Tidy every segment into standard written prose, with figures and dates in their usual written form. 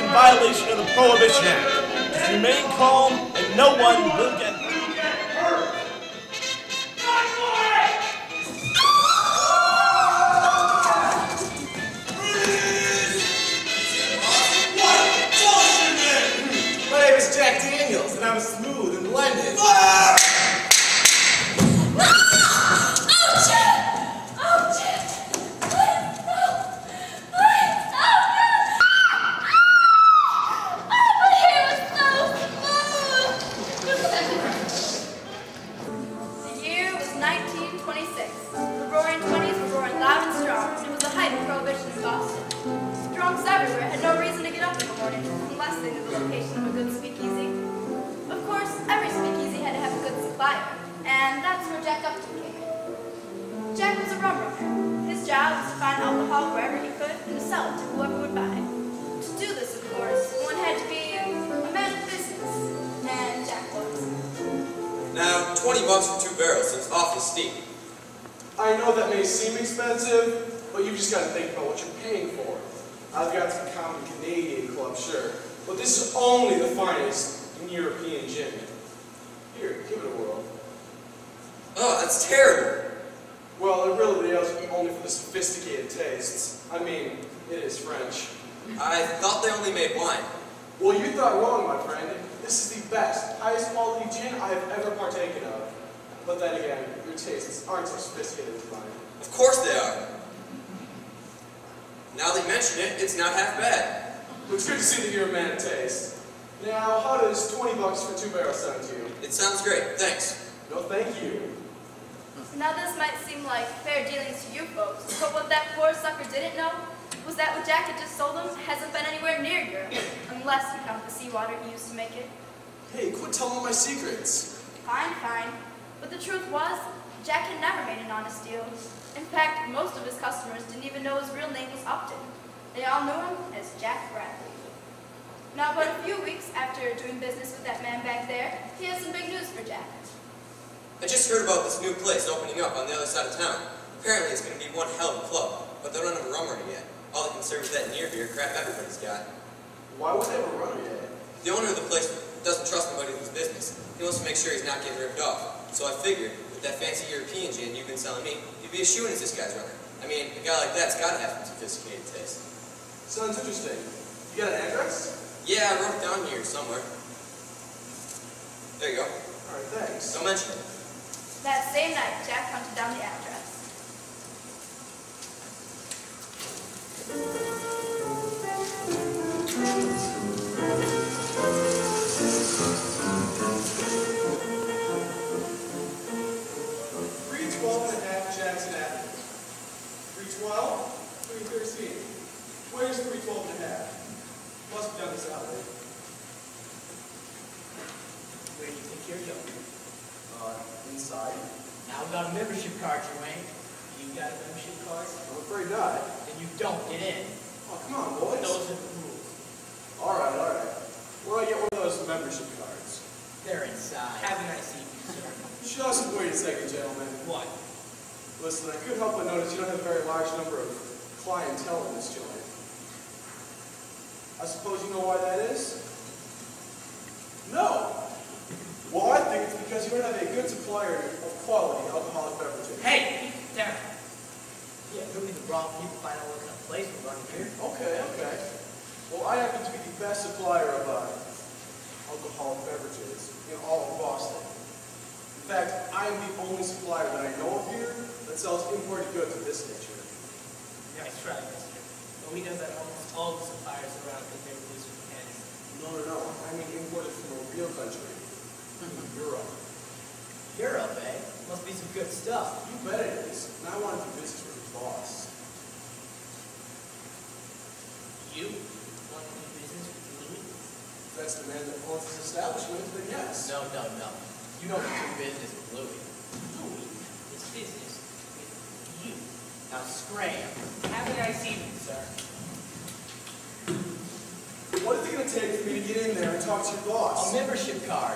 in violation of the Prohibition Act. Just remain calm and no one will get hurt. My name is Jack Daniels, and I'm smooth and blended. Everywhere had no reason to get up in the morning unless they knew the location of a good speakeasy. Of course, every speakeasy had to have a good supplier, and that's where Jack Upton came in. Jack was a rum runner. His job was to find alcohol wherever he could and to sell it to whoever would buy. To do this, of course, one had to be a man of business, and Jack was. Now, $20 for 2 barrels seems awfully steep. I know that may seem expensive, but you just got to think about what you're paying for. I've got some common Canadian clubs, sure, but this is only the finest in European gin. Here, give it a whirl. Oh, that's terrible. Well, it really is only for the sophisticated tastes. I mean, it is French. I thought they only made wine. Well, you thought wrong, my friend. This is the best, highest quality gin I have ever partaken of. But then again, your tastes aren't so sophisticated as mine. Of course they are. Now that you mention it, it's not half bad. It's good to see that you're a man of taste. Now, how does $20 for 2 barrels sound to you? It sounds great, thanks. No, thank you. Now this might seem like fair dealings to you folks, but what that poor sucker didn't know was that what Jack had just sold him hasn't been anywhere near Europe, unless you count the seawater he used to make it. Hey, quit telling my secrets. Fine, fine. But the truth was, Jack had never made an honest deal. In fact, most of his customers didn't even know his real name was Upton. They all knew him as Jack Bradley. Now, but a few weeks after doing business with that man back there, he has some big news for Jack. I just heard about this new place opening up on the other side of town. Apparently it's going to be one hell of a club, but they don't have a rum runner yet. All they can serve is that near beer crap everybody's got. Why would they have a runner yet? The owner of the place doesn't trust nobody with his business. He wants to make sure he's not getting ripped off. So I figured, with that fancy European gin you've been selling me, you'd be as shoo-in as this guy's runner. I mean, a guy like that's got to have some sophisticated taste. Sounds interesting. You got an address? Yeah, I wrote it down here somewhere. There you go. Alright, thanks. Don't mention it. That same night, Jack hunted down the address. Jackson Avenue. 312, 313. Where's 312 and a half? Must be down this alley. Where do you think you're going? Inside. Now we got a membership card, Jermaine. You got a membership card? I'm afraid not. Then you don't get in. Oh, come on, boys. Those are the rules. Alright, alright. Where do I get one of those membership cards? They're inside. Have a nice evening, sir. Just wait a second, gentlemen. What? Listen, I couldn't help but notice you don't have a very large number of clientele in this joint. I suppose you know why that is? No! Well, I think it's because you don't have a good supplier of quality alcoholic beverages. Hey! Down. Yeah, you'll be the wrong people find out what kind of place we're running here. Okay, okay. Well, I happen to be the best supplier of alcoholic beverages in all of Boston. In fact, I am the only supplier that I know of here that sells imported goods of this nature. Nice try, mister. But we know that almost all the suppliers around think they're losing hands. No. I mean imported from a real country. Europe. Europe, eh? Must be some good stuff. You bet it is. And I want to do business with the boss. You want to do business with Louis? If that's the man that owns this establishment, then yes. No. You don't do business with Louis. Louis is business with you. Now scram. Have a nice evening, sir. What is it going to take for me to get in there and talk to your boss? A membership card.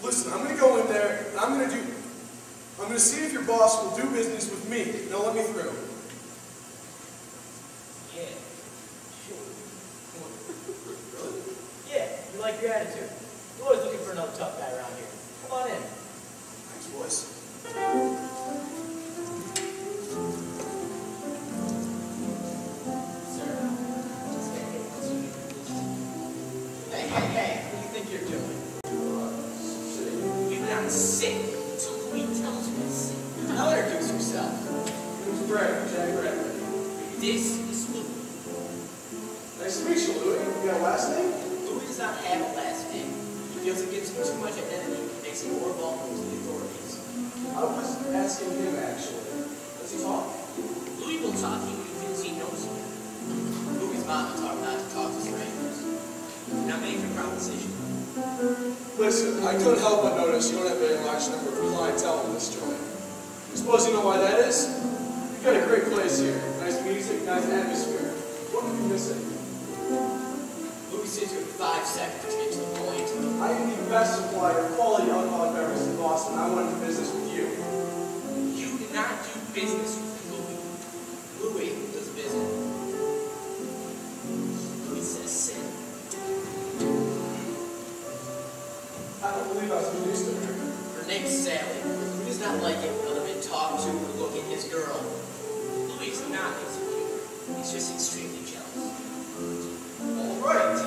Listen, I'm going to go in there and I'm going to see if your boss will do business with me. Now let me through. Yeah, sure. Really? like your attitude. We're always looking for another tough guy around here. Come on in. Thanks, boys. Sir, just get in once you get this. Hey, hey, hey, what do you think you're doing? You're not sick until Louis tells me to sit. Now introduce yourself. Who's Brad? Jack Bradley. This is Louis. Nice to meet you, Louis. You got a last name? Louis does not have a last name. He feels it gives him too much identity and makes him more vulnerable to the authorities. I was asking him, actually. Does he talk? Louis will talk to you when he feels he knows you. Louis' mama taught him not to talk to strangers. Now make your proposition. Listen, I couldn't help but notice you don't have a very large number of clientele in this joint. I suppose you know why that is? You've got a great place here. Nice music, nice atmosphere. What are you missing? Louis says you have 5 seconds to get to the point. I am the best supplier of quality alcoholic beverages in Boston. I want to do business with you. You do not do business with Louis. Louis does business. Louis says sit. I don't believe I was introduced to her. Her name's Sally. Louis does not like it when other men talk to or look at his girl. Louis is not insecure. He's just extremely jealous. All right.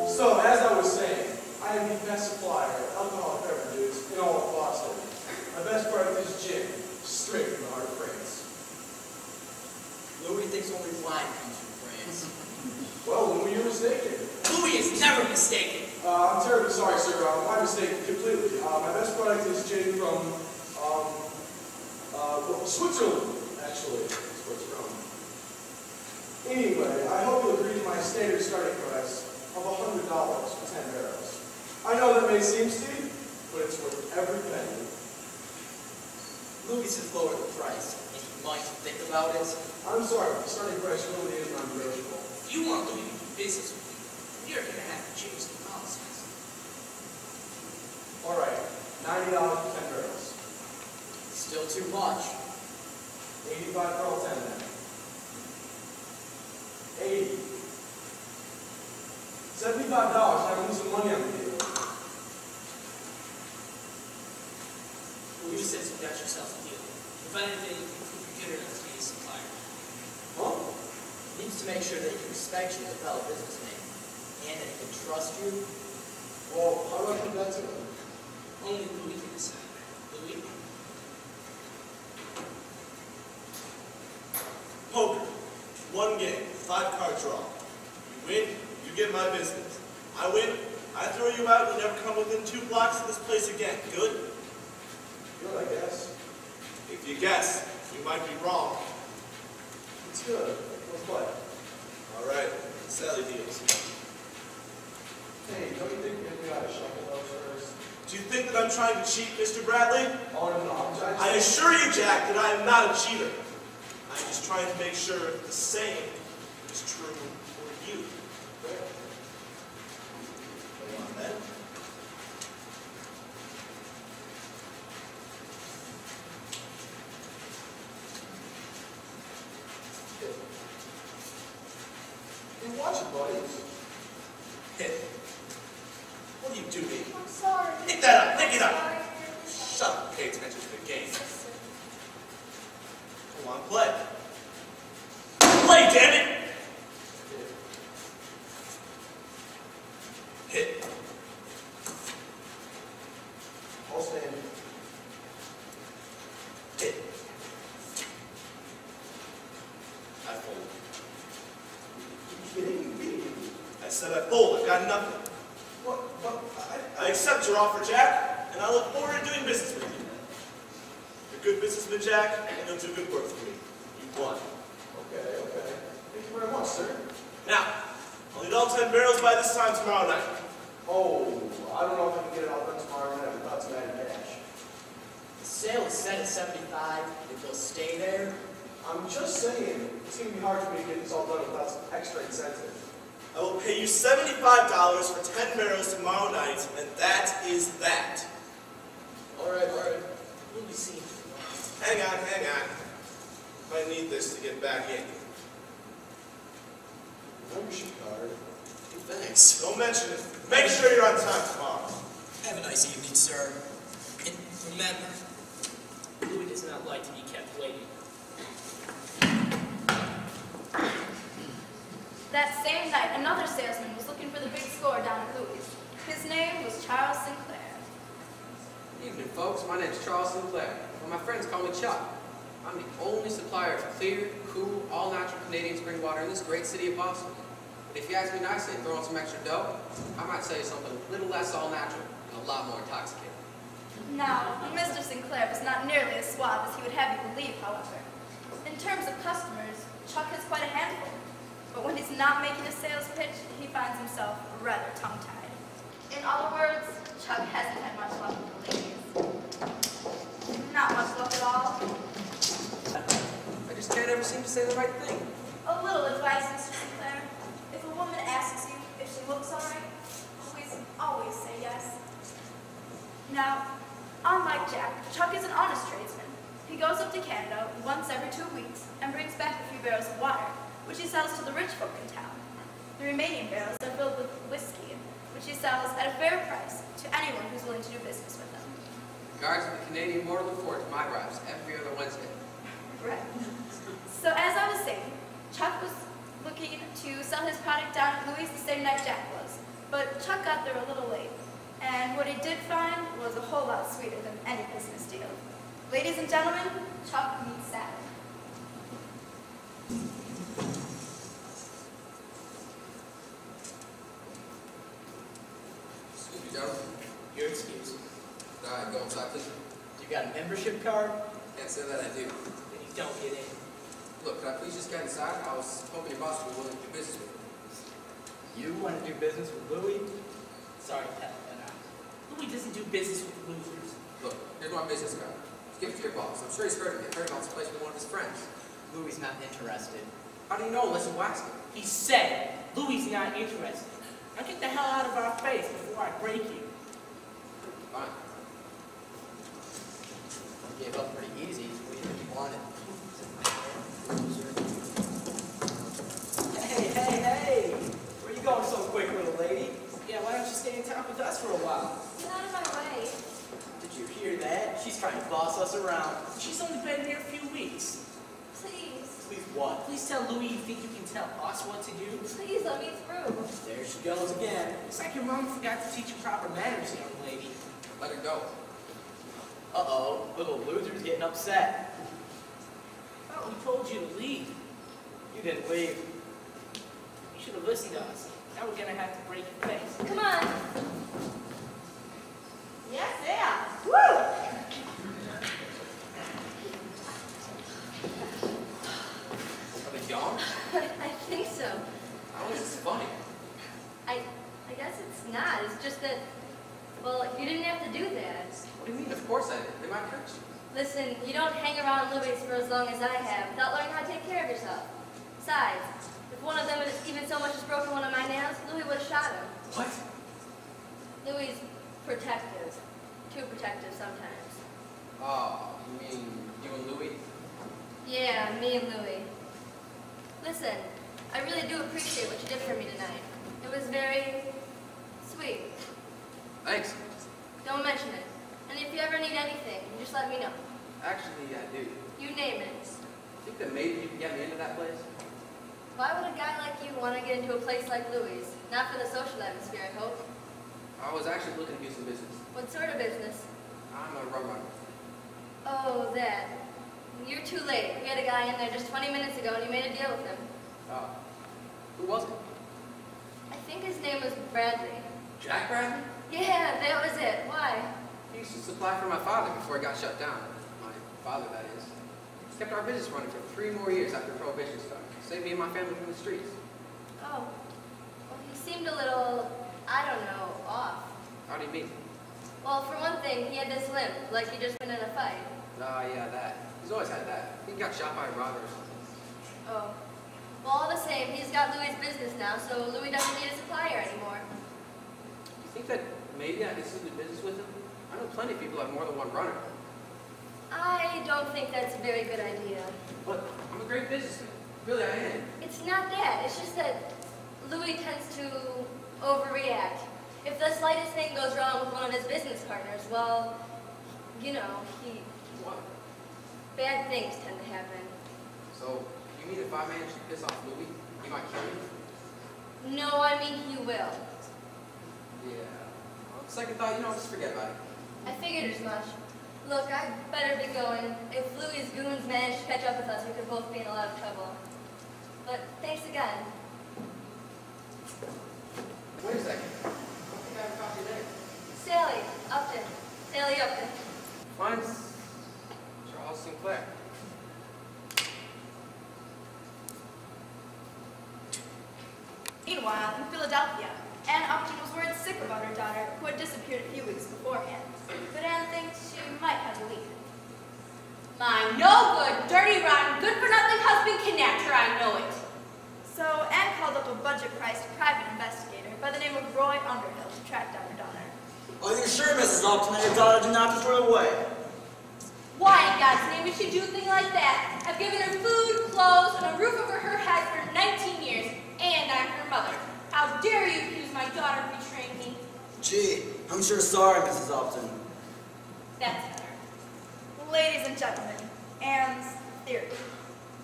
So, as I was saying, I am the best supplier of alcoholic beverages in all of Boston. My best product is gin, straight from the heart of France. Louis thinks only wine comes from France. Well, Louis, you're mistaken. Louis is never mistaken. I'm terribly sorry, sir. My mistake completely. My best product is gin from Switzerland, actually. That's where it's from. Anyway, I hope you'll agree to my standard starting price of $100 for 10 barrels. I know that may seem steep, but it's worth every penny. Louis has lowered the price, and you might think about it. I'm sorry, the starting price really is non-negotiable. If you want Louis to do business with you, you're going to have to change the policies. All right, $90 for 10 barrels. Still too much. 85 for all 10 then. 80. $75. I'm losing money on the deal. Louis says you got yourself a deal. If anything, you prove you're good enough to be a supplier. Huh? He needs to make sure that he can respect you as a fellow businessman, and that he can trust you. Well, how do I put that to him? Only Louis can decide. Louis? Poker. 1 game, 5-card draw. You win, you get my business. I win, I throw you out and you never come within 2 blocks of this place again. Good? Good, I guess. If you guess, you might be wrong. It's good. Let's play. All right, Sally deals. Hey, don't you think we gotta shuffle those first? Do you think that I'm trying to cheat, Mr. Bradley? Oh, no, I assure you, Jack, that I am not a cheater. I'm just trying to make sure the same is true for you. Hold on, then. Hey, watch it, buddy. Hit. What do you do, me? I'm sorry. Pick that up, pick it up. Sorry. Shut up, pay attention to the game. Come on, play. Play, damn it! Hit. I'll stand. Hit. I fold. You kidding me? I said I fold. I've got nothing. I accept your offer, Jack, and I look forward to doing business with you. You're a good businessman, Jack, and you'll do good work for me. You won. Okay, okay. Thank you very much, sir. Now, I'll need all 10 barrels by this time tomorrow night. Oh, I don't know if I can get it all done tomorrow night without some added cash. The sale is set at 75. If you'll stay there, I'm just saying, it's going to be hard for me to get this all done without some extra incentive. I will pay you $75 for 10 barrels tomorrow night, and that is that. all right. We'll be seeing you tomorrow. Hang on. I need this to get back in. Membership card. Thanks. thanks. Don't mention it. Make sure you're on time tomorrow. Have a nice evening, sir. And remember, Louis does not like to be kept waiting. That same night, another salesman was looking for the big score down at Louis. His name was Charles Sinclair. Evening, folks. My name's Charles Sinclair. Well, my friends call me Chuck. I'm the only supplier of clear, cool, all-natural Canadian spring water in this great city of Boston. But if you ask me nicely and throw in some extra dough, I might tell you something a little less all-natural and a lot more intoxicating. Now, Mr. Sinclair was not nearly as suave as he would have you believe, however. In terms of customers, Chuck has quite a handful. But when he's not making a sales pitch, he finds himself rather tongue-tied. In other words, Chuck hasn't had much luck with the ladies. Not much luck at all. I just can't ever seem to say the right thing. A little advice, Mr. Sinclair. If a woman asks you if she looks all right, always say yes. Now, unlike Jack, Chuck is an honest tradesman. He goes up to Canada once every 2 weeks and brings back a few barrels of water, which he sells to the rich folk in town. The remaining barrels are filled with whiskey, which he sells at a fair price to anyone who's willing to do business with him. Guards at the Canadian border look forward to my drives every other Wednesday. Right. So as I was saying, Chuck was looking to sell his product down at Louis the same night Jack was. But Chuck got there a little late. And what he did find was a whole lot sweeter than any business deal. Ladies and gentlemen, Chuck meets Sally. Excuse me, gentlemen. Your excuse. All right, go inside, please. You got a membership card? Can't say that I do. Then you don't get in. Look, can I please just get inside? I was hoping your boss would be willing to do business with me. You want to do business with Louis? Sorry, Pat, but Louis doesn't do business with losers. Look, here's my business card. Just give it to your boss. I'm sure he's heard of me. Heard about this place with one of his friends. Louis not interested. How do you know unless you ask him? He said Louis not interested. Now get the hell out of our face before I break you. Fine. Gave up pretty easy. What do you wanted? Hey! Where you going so quick, little lady? Yeah, why don't you stay in town with us for a while? Get out of my way. Did you hear that? She's trying to boss us around. She's only been here a few weeks. Please. Please what? Please tell Louis you think you can tell us what to do. Please let me through. There she goes again. It's like your mom forgot to teach you proper manners, young lady. Let her go. Uh-oh, little loser's getting upset. Oh, we told you to leave. You didn't leave. You should have listened to us. Now we're gonna have to break your face. Come on. Yes, yeah. Woo! Are they gone? I think so. How is this funny? I guess it's not. It's just that, well, you didn't have to do that. What do you mean? Of course I did. They might hurt you. Listen, you don't hang around Louis for as long as I have without learning how to take care of yourself. Besides, if one of them had even so much as broken one of my nails, Louis would have shot him. What? Louis is protective. Too protective sometimes. Oh, you mean you and Louis? Yeah, me and Louis. Listen, I really do appreciate what you did for me tonight. It was very sweet. Thanks. Don't mention it. And if you ever need anything, just let me know. Actually, I do. You name it. Think that maybe you can get me into that place? Why would a guy like you want to get into a place like Louis? Not for the social atmosphere, I hope. I was actually looking to do some business. What sort of business? I'm a rum runner. Oh, that. You're too late. We had a guy in there just 20 minutes ago and you made a deal with him. Oh. Who was it? I think his name was Bradley. Jack Bradley? Yeah, that was it. Why? He used to supply for my father before he got shut down. My father, that is. He's kept our business running for 3 more years after Prohibition started. Saved me and my family from the streets. Oh. Well, he seemed a little, I don't know, off. How do you mean? Well, for one thing, he had this limp, like he'd just been in a fight. Oh, yeah, that. He's always had that. He got shot by a robber or something. Oh. Well, all the same, he's got Louis' business now, so Louis doesn't need a supplier anymore. You think that maybe I could still do business with him? I know plenty of people have more than one runner. I don't think that's a very good idea. But I'm a great businessman. Really, I am. It's not that. It's just that Louis tends to overreact. If the slightest thing goes wrong with one of his business partners, well, you know, What? bad things tend to happen. So, you mean if I manage to piss off Louis, he might kill me? No, I mean he will. Yeah. Well, second thought, just forget about it. I figured as much. Look, I'd better be going. If Louis' goons manage to catch up with us, we could both be in a lot of trouble. But thanks again. Wait a second. I don't think I have a copy there. Sally Upton. Sally Upton. Mine's Charles Sinclair. Meanwhile, in Philadelphia, Anne Upton was worried sick about her daughter, who had disappeared a few weeks beforehand. But Anne thinks she might have a lead. My no-good, dirty, rotten, good-for-nothing husband kidnapped her, I know it. So Anne called up a budget-priced private investigator by the name of Roy Underhill to track down her daughter. Are you sure, Mrs. Upton, that your daughter did not just run away? Why in God's name would she do a thing like that? I've given her food, clothes, and a roof over her head for 19 years, and I'm her mother. How dare you accuse my daughter of betraying me? Gee, I'm sure sorry, Mrs. Upton. That's better. Ladies and gentlemen, Anne's theory.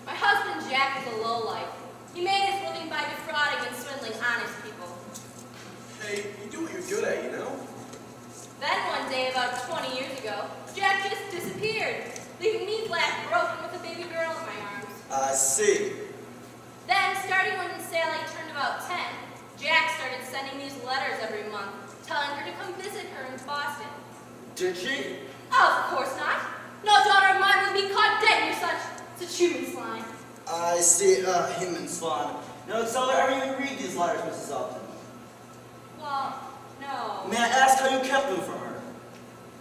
My husband Jack is a lowlife. He made his living by defrauding and swindling honest people. Hey, you do what you're good at, you know? Then one day, about 20 years ago, Jack just disappeared, leaving me black broken with a baby girl in my arms. I see. Then, starting when Sally turned about 10, Jack started sending these letters every month, telling her to come visit her in Boston. Did she? Of course not. No daughter of mine would be caught dead near such human slime. I see, human slime. Now tell her everything you read these letters, Mrs. Upton. Well, no. May I ask how you kept them from her?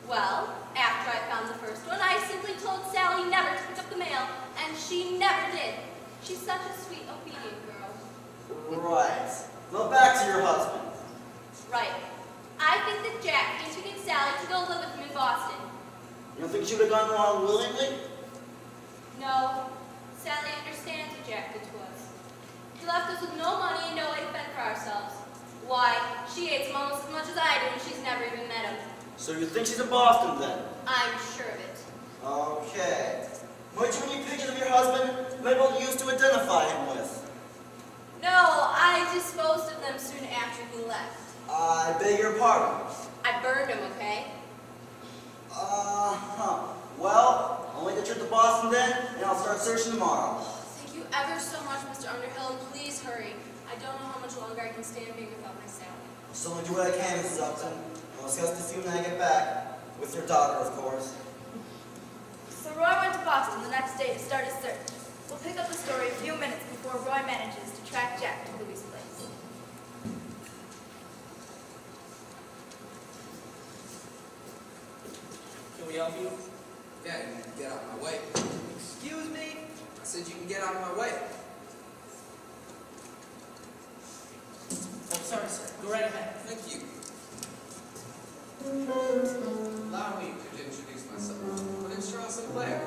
Well, after I found the first one, I simply told Sally never to pick up the mail, and she never did. She's such a sweet, obedient girl. Right. Well, back to your husband. Right. I think that Jack came to get Sally to go live with him in Boston. You don't think she would have gone along willingly? No. Sally understands what Jack did to us. He left us with no money and no way to fend for ourselves. Why, she hates him almost as much as I do, and she's never even met him. So you think she's in Boston, then? I'm sure of it. Okay. Might you any pictures of your husband you might be able to use to identify him with? No, I disposed of them soon after he left. I beg your pardon. I burned him, okay? Well, I'll make the trip to Boston then, and I'll start searching tomorrow. Thank you ever so much, Mr. Underhill, and please hurry. I don't know how much longer I can stand being without my Sally. I'll certainly do what I can, Mrs. Upton. I'll discuss this when I get back. With your daughter, of course. So Roy went to Boston the next day to start his search. We'll pick up the story a few minutes before Roy manages to track Jack to Louis' place. Can we help you? Yeah, you can get out of my way. Excuse me? I said you can get out of my way. Oh, sorry, sir. Go right ahead. Thank you. Allow me to introduce myself. My name's Charles Sinclair.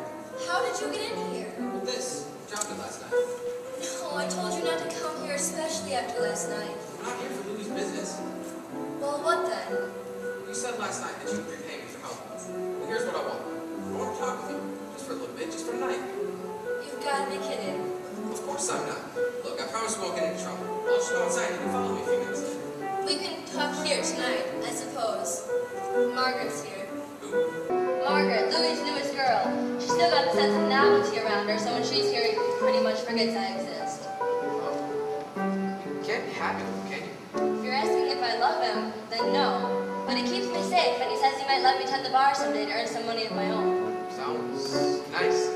How did you get in here? With this, dropped it last night. No, I told you not to come here, especially after last night. I'm not here for Louis' business. Well, what then? You said last night that you would repay me for help. Well, here's what I want. I want to talk with you. Just for a little bit, just for a night. You've got to be kidding. Of course I'm not. Look, I promise we won't get into trouble. I'll just go outside and you can follow me a few minutes later. We can talk here tonight, I suppose. Margaret's here. Who? Margaret, Louis' newest girl. She's still got the sense of novelty around her, so when she's here, he pretty much forgets I exist. Oh. You can't be happy with him, can you? If you're asking if I love him, then no. But he keeps me safe, and he says he might let me tend the bar someday to earn some money of my own. Sounds nice.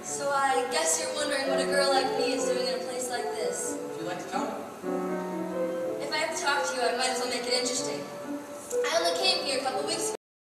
So I guess you're wondering what a girl like me is doing in a place like this. Would you like to tell me? If I have to talk to you, I might as well make it interesting. I only came here a couple weeks ago.